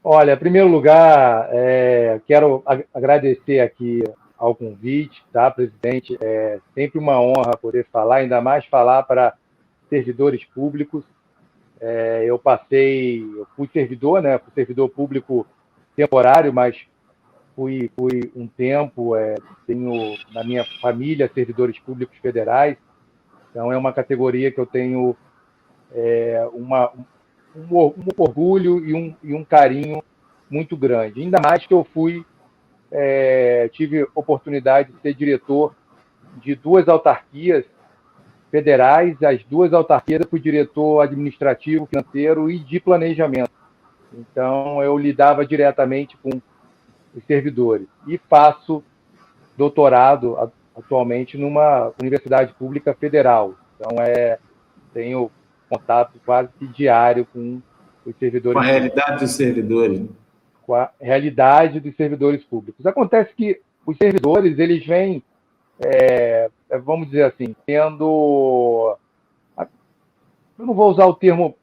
Olha, em primeiro lugar, quero agradecer aqui ao convite, tá, presidente? É sempre uma honra poder falar, ainda mais falar para servidores públicos. Eu fui servidor, né? Fui servidor público temporário, mas fui um tempo, tenho na minha família servidores públicos federais, então é uma categoria que eu tenho um orgulho e um carinho muito grande. Ainda mais que eu tive oportunidade de ser diretor de duas autarquias federais, as duas autarquias eu fui diretor administrativo, financeiro e de planejamento. Então, eu lidava diretamente com os servidores. E faço doutorado atualmente numa universidade pública federal. Então, tenho contato quase que diário com os servidores. Com a realidade dos servidores. Com a realidade dos servidores públicos. Acontece que os servidores, eles vêm, vamos dizer assim, tendo... Eu não vou usar o termo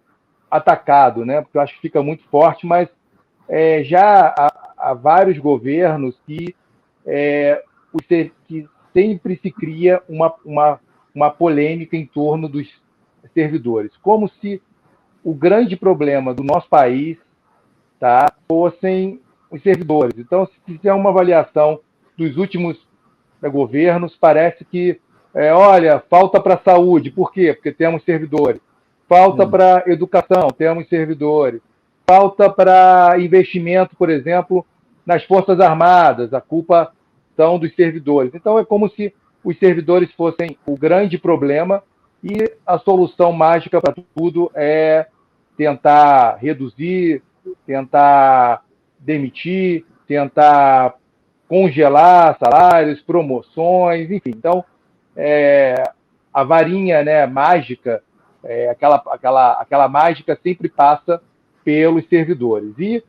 atacado, né, porque eu acho que fica muito forte, mas já há vários governos que sempre se cria uma polêmica em torno dos servidores, como se o grande problema do nosso país, tá, fossem os servidores. Então, se fizer uma avaliação dos últimos governos, parece que, olha, falta para a saúde. Por quê? Porque temos servidores. Falta para a educação, temos servidores. Falta para investimento, por exemplo, nas Forças Armadas, a culpa são dos servidores. Então, é como se os servidores fossem o grande problema e a solução mágica para tudo é tentar reduzir, tentar demitir, tentar congelar salários, promoções, enfim. Então, a varinha, né, mágica, aquela mágica sempre passa pelos servidores. E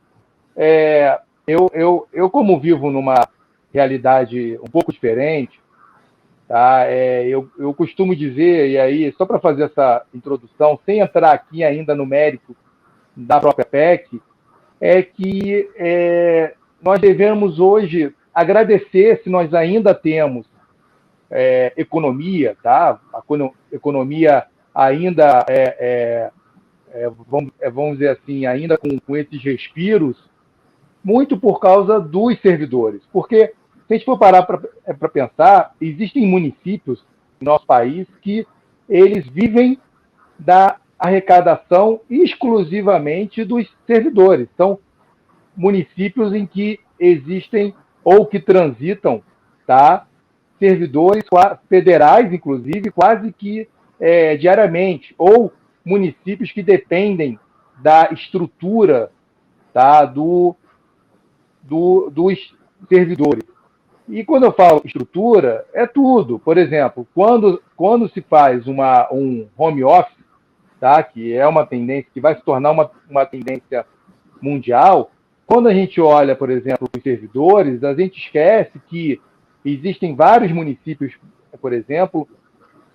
eu, como vivo numa realidade um pouco diferente, tá? Eu costumo dizer, e aí, só para fazer essa introdução, sem entrar aqui ainda no mérito da própria PEC, é que nós devemos hoje agradecer se nós ainda temos economia, tá? A economia ainda vamos dizer assim, ainda com esses respiros, muito por causa dos servidores. Porque, se a gente for parar para pensar, existem municípios no nosso país que eles vivem da arrecadação exclusivamente dos servidores. São municípios em que existem ou que transitam, tá, servidores federais, inclusive, quase que diariamente, ou municípios que dependem da estrutura, tá, dos servidores. E quando eu falo estrutura, é tudo. Por exemplo, quando se faz um home office, tá, que é uma tendência que vai se tornar uma tendência mundial, quando a gente olha, por exemplo, os servidores, a gente esquece que existem vários municípios, por exemplo,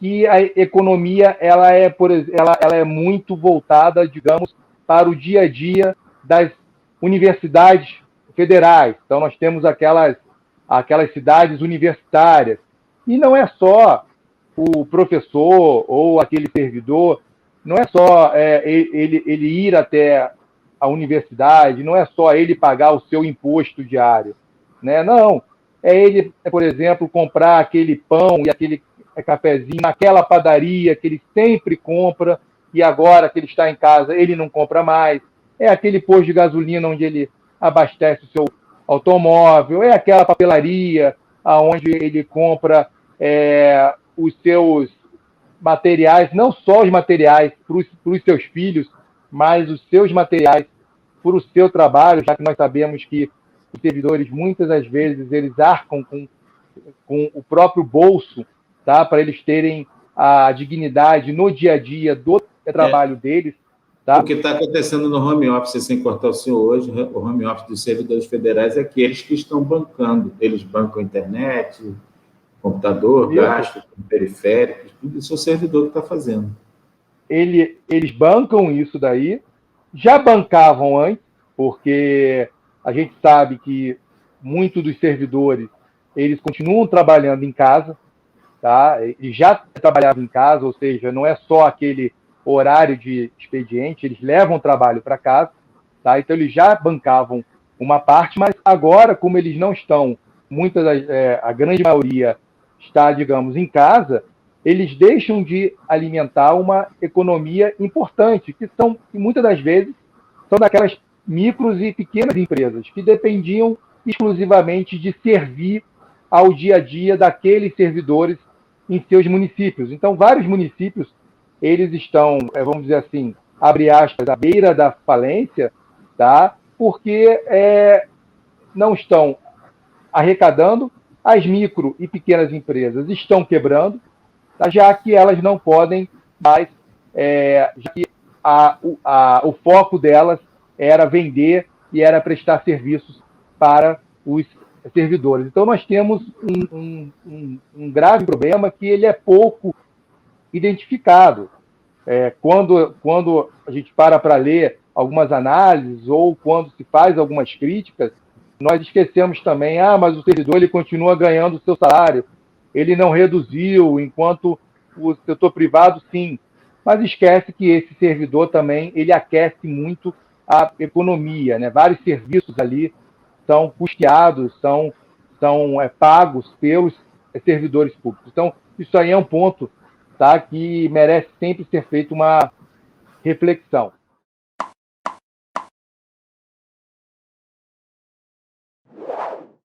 que a economia ela é muito voltada, digamos, para o dia a dia das universidades federais. Então, nós temos aquelas cidades universitárias. E não é só o professor ou aquele servidor, não é só ele ir até a universidade, não é só ele pagar o seu imposto diário, né? Não, é ele, por exemplo, comprar aquele pão e aquele cafezinho naquela padaria que ele sempre compra e agora que ele está em casa ele não compra mais. É aquele posto de gasolina onde ele abastece o seu automóvel, é aquela papelaria onde ele compra os seus materiais, não só os materiais para os seus filhos, mas os seus materiais para o seu trabalho, já que nós sabemos que os servidores, muitas das vezes, eles arcam com o próprio bolso, tá, para eles terem a dignidade no dia a dia do trabalho deles. Tá? O que está acontecendo no home office, sem cortar o senhor hoje, o home office dos servidores federais é que eles que estão bancando. Eles bancam a internet, computador, gasto, periféricos, tudo isso é o servidor que está fazendo. Eles bancam isso daí, já bancavam antes, porque a gente sabe que muitos dos servidores eles continuam trabalhando em casa, tá? Eles já trabalhavam em casa, ou seja, não é só aquele horário de expediente, eles levam o trabalho para casa, tá? Então eles já bancavam uma parte, mas agora, como eles não estão, a grande maioria está, digamos, em casa, eles deixam de alimentar uma economia importante, que muitas das vezes são daquelas micros e pequenas empresas que dependiam exclusivamente de servir ao dia a dia daqueles servidores em seus municípios. Então, vários municípios, eles estão, vamos dizer assim, abre aspas, à beira da falência, tá? Porque não estão arrecadando, as micro e pequenas empresas estão quebrando, tá? Já que elas não podem mais, já que o foco delas era vender e era prestar serviços para os servidores. Então, nós temos um grave problema que ele é pouco identificado. Quando a gente para ler algumas análises ou quando se faz algumas críticas, nós esquecemos também, mas o servidor ele continua ganhando o seu salário, ele não reduziu, enquanto o setor privado, sim. Mas esquece que esse servidor também, ele aquece muito a economia, né? Vários serviços ali são custeados, são pagos pelos servidores públicos. Então, isso aí é um ponto, tá, que merece sempre ser feita uma reflexão.